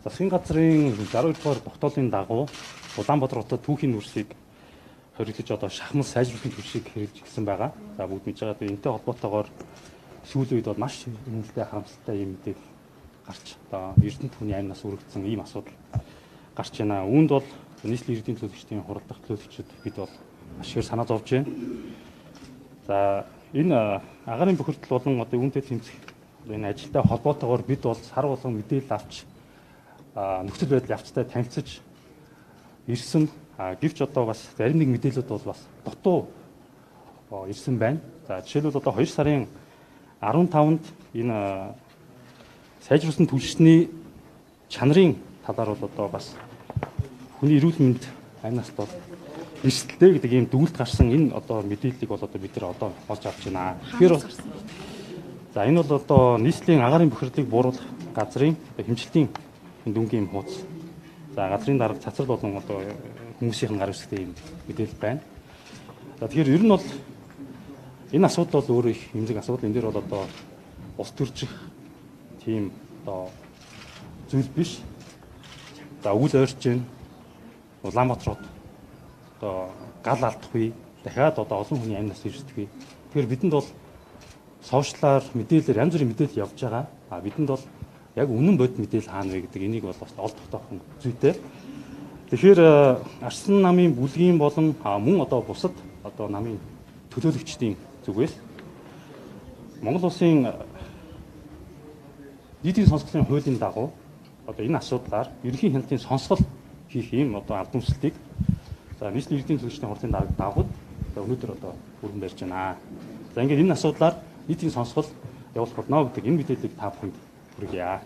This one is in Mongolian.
Засгийн газрын 62 дугаар тогтоолын дагуу Улаанбаатар хотод түүхийн нүрсийг хоригдож одоо шахмал сайжруулахын төлшийг хэрэгжих гэсэн байгаа. За бүгд мэдж байгаа. Энэтэй холбоотойгоор сүүлийн үед бол маш нэмэлттэй харамсалтай юм мэдээлэл гарч одоо Эрдэнэт хүний амнаас үргэлжсэн ийм асуудал гарч байна. Үүнд бол нийслэлийн иргэдийн төлөөлөгчдийн хуралдах төлөөлөгчид бид бол маш ихээр санаа зовж байна. За энэ агаарын бохирдол болон одоо үүнтэй тэмцэх энэ ажилтай холбоотойгоор бид бол сар болгон мэдээлэл авч нөхцөл байдал явцтай танилцж ирсэн. Гэвч одоо бас зарим нэг мэдээлэлүүд бол бас дутуу ирсэн байна. За жишээлбэл одоо 2 сарын 15-нд энэ сайжруулсан түлшний чанарын талаар бол одоо бас хүний эрүүл мэнд амнаас бол эрсдэлтэй гэдэг ийм дүгнэлт гарсан энэ одоо мэдээллийг бол одоо бид нар одоо олж авч байна. Тэгэхээр за энэ бол одоо нийслэлийн агаарын бохирдлыг бууруулах газрын хэмжилтийн дүнгийн хуудас. За газрын дарга цацрал болон одоо хүмүүсийн гар үсгтэй юм мэдээлэл байна. За тэгэхээр ер нь бол энэ асуудал бол өөрөө их хэмжиг асуудал. Энэ дээр бол одоо ус төржих тийм одоо зүйл биш. За үйл ойрчин Улаанбаатар хот одоо гал алдахгүй дахиад одоо олон хүний амнаас ирсдэггүй. Тэгэхээр бидэнд бол сошиалаар мэдээлэлээр янз бүрийн мэдээлэл явж байгаа. Бидэнд бол яг үнэн бодит мэдээлэл хаана вэ гэдэг энийг бол бас олд тогтоох зүйтэй. Тэгэхээр арсан намын бүлгийн болон мөн одоо бусад одоо намын төлөөлөгчдийн зүгээс Монгол улсын нийтийн сонсголын хуулийн дагуу одоо энэ асуудлаар ерөнхий хяналтын сонсгол хийх юм одоо албан ёслолтыг за нийслэлийн иргэдийн төлөөлөгчдийн хурлын дагуу өнөөдөр одоо хүргэн барьж байна. За ингээд энэ асуудлаар нийтийн сонсгол явуулах болно гэдэг энэ мэдээллийг та бүхэнд хүргье.